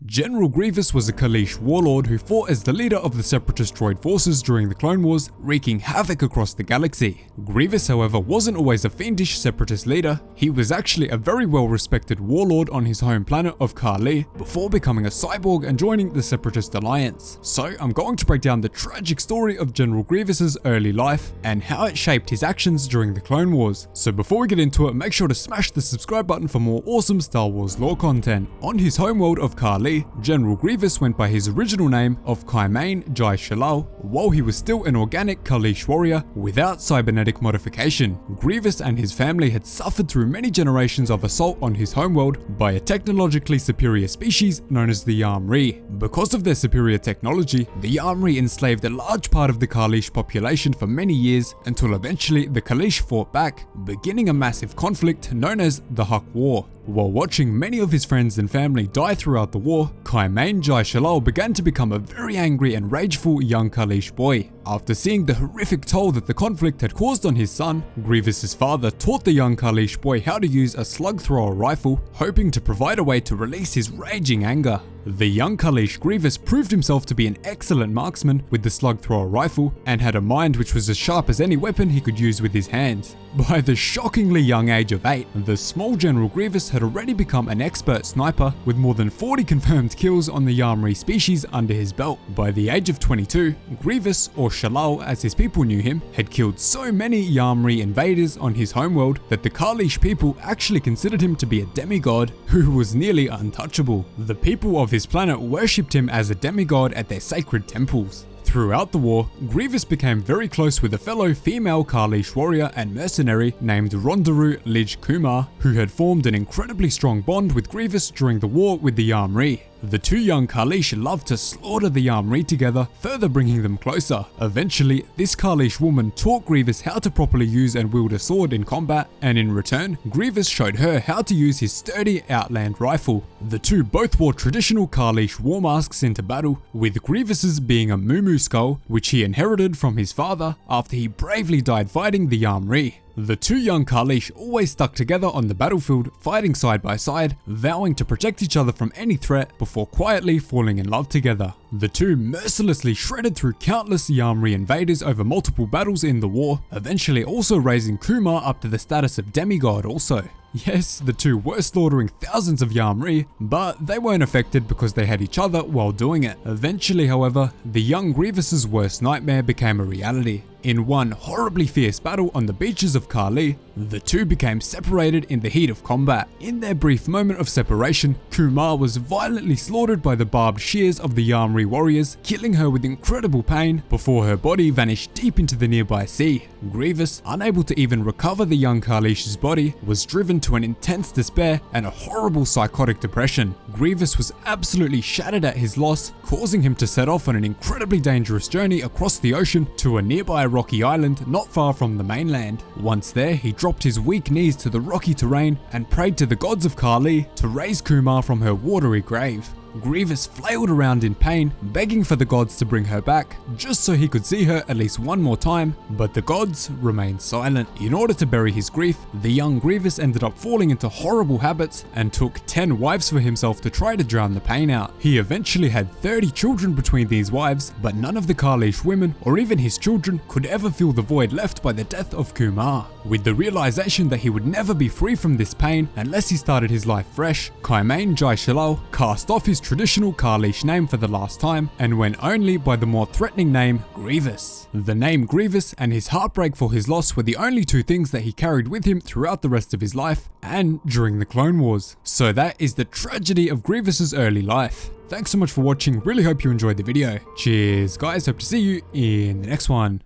General Grievous was a Kaleesh Warlord who fought as the leader of the separatist droid forces during the Clone Wars, wreaking havoc across the galaxy. Grievous, however, wasn't always a fiendish separatist leader. He was actually a very well respected warlord on his home planet of Kalee before becoming a cyborg and joining the Separatist Alliance. So I'm going to break down the tragic story of General Grievous's early life and how it shaped his actions during the Clone Wars. So before we get into it, make sure to smash the subscribe button for more awesome Star Wars lore content. On his homeworld of Kalee, General Grievous went by his original name of Qymaen Jai Sheelal while he was still an organic Kaleesh warrior without cybernetic modification. Grievous and his family had suffered through many generations of assault on his homeworld by a technologically superior species known as the Yam'rii. Because of their superior technology, the Yam'rii enslaved a large part of the Kaleesh population for many years until eventually the Kaleesh fought back, beginning a massive conflict known as the Huk War. While watching many of his friends and family die throughout the war, Qymaen Jai Sheelal began to become a very angry and rageful young Kaleesh boy. After seeing the horrific toll that the conflict had caused on his son, Grievous's father taught the young Kaleesh boy how to use a slug thrower rifle, hoping to provide a way to release his raging anger. The young Kaleesh Grievous proved himself to be an excellent marksman with the slug thrower rifle and had a mind which was as sharp as any weapon he could use with his hands. By the shockingly young age of 8, the small General Grievous had already become an expert sniper with more than 40 confirmed kills on the Yam'rii species under his belt. By the age of 22, Grievous, or Sheelal as his people knew him, had killed so many Yam'rii invaders on his homeworld that the Kaleesh people actually considered him to be a demigod who was nearly untouchable. The people of his planet worshipped him as a demigod at their sacred temples. Throughout the war, Grievous became very close with a fellow female Kaleesh warrior and mercenary named Rondaru Lij Kumar, who had formed an incredibly strong bond with Grievous during the war with the Yam'rii. The two young Kaleesh loved to slaughter the Yam'rii together, further bringing them closer. Eventually, this Kaleesh woman taught Grievous how to properly use and wield a sword in combat, and in return, Grievous showed her how to use his sturdy Outland rifle. The two both wore traditional Kaleesh war masks into battle, with Grievous's being a Mumu skull, which he inherited from his father after he bravely died fighting the Yam'rii. The two young Kaleesh always stuck together on the battlefield, fighting side by side, vowing to protect each other from any threat before quietly falling in love together. The two mercilessly shredded through countless Yam'rii invaders over multiple battles in the war, eventually also raising Kumar up to the status of demigod also. Yes, the two were slaughtering thousands of Yam'rii, but they weren't affected because they had each other while doing it. Eventually, however, the young Grievous's worst nightmare became a reality. In one horribly fierce battle on the beaches of Kalee, the two became separated in the heat of combat. In their brief moment of separation, Kumar was violently slaughtered by the barbed shears of the Yam'rii warriors, killing her with incredible pain before her body vanished deep into the nearby sea. Grievous, unable to even recover the young Kaleesh's body, was driven to an intense despair and a horrible psychotic depression. Grievous was absolutely shattered at his loss, causing him to set off on an incredibly dangerous journey across the ocean to a nearby rocky island not far from the mainland. Once there, he dropped his weak knees to the rocky terrain and prayed to the gods of Kalee to raise Kumar from her watery grave. Grievous flailed around in pain, begging for the gods to bring her back, just so he could see her at least one more time, but the gods remained silent. In order to bury his grief, the young Grievous ended up falling into horrible habits and took 10 wives for himself to try to drown the pain out. He eventually had 30 children between these wives, but none of the Kaleesh women or even his children could ever fill the void left by the death of Kumar. With the realization that he would never be free from this pain unless he started his life fresh, Qymaen Jai Sheelal cast off his traditional Kaleesh name for the last time and went only by the more threatening name Grievous. The name Grievous and his heartbreak for his loss were the only two things that he carried with him throughout the rest of his life and during the Clone Wars. So that is the tragedy of Grievous's early life. Thanks so much for watching, really hope you enjoyed the video. Cheers guys, hope to see you in the next one.